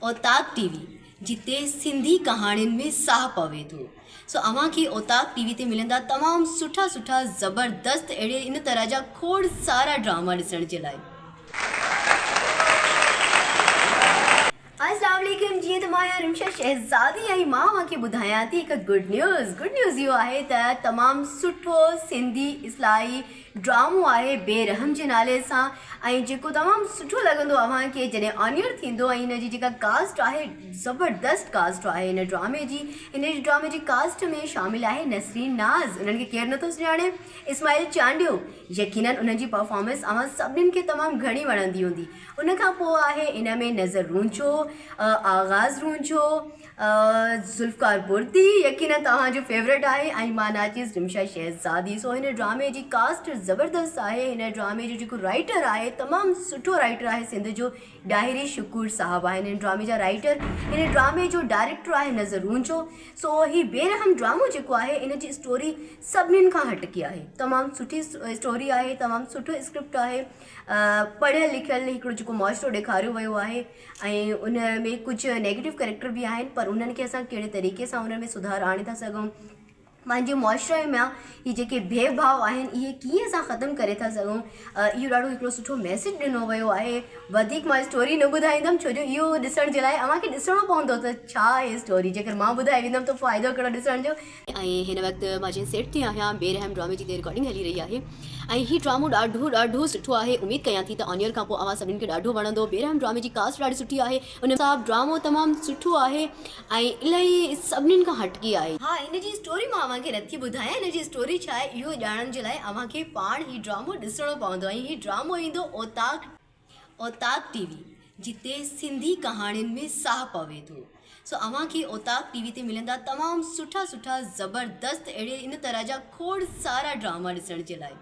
औताक TV जिते सिंधी कहाणियुनि में साह पवे थो। सो अवां खे औताक टीवी ते मिलंदा तमामु सुठा सुठा ज़बरदस्त अहिड़े इन तरह जा खोड़ सारा ड्रामा ॾिसण जे लाइ। अस्सलाम वालेकुम, जी तो मैं रिमशा शहजादी आई मां के बुधाया थी एक गुड न्यूज़ यो है त तमाम सुठो सिंधी इस्लाही ड्रामो है बेरहम के नाले सां ऐं जेको तमामु सुठो लगंदो अवां के जॾहिं ऑनियर थींदो ऐं इन जी जेका कास्ट है ज़बरदस्त कास्ट है इन ड्रामे जी कास्ट में शामिल है नसरीन नाज़, उन्हनि खे केरु नथो सुञाणे, इस्माइल चांडियो, यकीनन उन्हनि जी परफॉर्मेंस अवां सभिनीनि खे तमामु घणी वणंदी हूंदी। उन खां पोइ आहे इन में नज़र रूंचो, आगाज़ रूंचो, ज़ुल्फ़कार बुर्दी यकीनन तव्हांजो फेवरेट आहे, ऐं मां नाचिस रिमशा शहजादी। सो हिन ड्रामे जी कास्ट ज़बरदस्त आहे। हिन ड्रामे जो जेको राइटर आहे तमामु सुठो राइटर आहे सिंध जो डाहिरी शुकूर साहब आहिनि हिन ड्रामे जा राइटर। हिन ड्रामे जो डायरेक्टर आहे नज़र रूंचो। सो ही बेरहम ड्रामो जेको आहे इन जी स्टोरी सभिनीनि खां हटकी आहे, तमामु सुठी स्टोरी आहे, तमामु सुठो स्क्रिप्ट आहे, पढ़ियल लिखियल हिकिड़ो जेको मुआशिरो ॾेखारियो वियो आहे ऐं उन में कुझु नेगेटिव कैरेक्टर भी आहिनि, पर उन्हनि खे असां कहिड़े तरीक़े सां उन में सुधार आणे था सघूं, पंहिंजे मुआशिरे में ये जेके भेदभाव आहिनि इहे कीअं असां ख़तमु करे था सघूं, इहो ॾाढो हिकिड़ो सुठो मैसेज ॾिनो वियो आहे। वधीक मां स्टोरी न ॿुधाईंदमि छो जो इहो ॾिसण जे लाइ अव्हांखे ॾिसणो पवंदो त छा आहे स्टोरी, जेकर मां ॿुधाए वेंदमि त फ़ाइदो कहिड़ो ॾिसण जो। ऐं हिन वक़्तु मां जंहिं सेट ते आहियां बेरहम ड्रामे जी रिकॉर्डिंग हली रही आहे ऐं हीउ ड्रामो ॾाढो सुठो आहे। उमेद कयां थी त ऑनियर खां पोइ अव्हां सभिनीनि खे ॾाढो वणंदो। बेरहम ड्रामे जी कास्ट ॾाढी सुठी आहे, उन सां ड्रामो तमामु सुठो आहे ऐं इलाही सभिनीनि खां हटकी आहे। हाँ, इन जी स्टोरी मां अव्हांखे नथी ॿुधायां, इन जी स्टोरी छा आहे इहो ॼाणण जे लाइ अव्हांखे पाण ही ड्रामो ॾिसणो पवंदो ऐं हीउ ड्रामो ईंदो औताक टीवी जिते सिंधी कहाणियुनि में साह पवे थो। सो अवां खे औताक टीवी ते मिलंदा तमामु सुठा ज़बरदस्त अहिड़े इन तरह जा खोड़ सारा ड्रामा ॾिसण जे लाइ।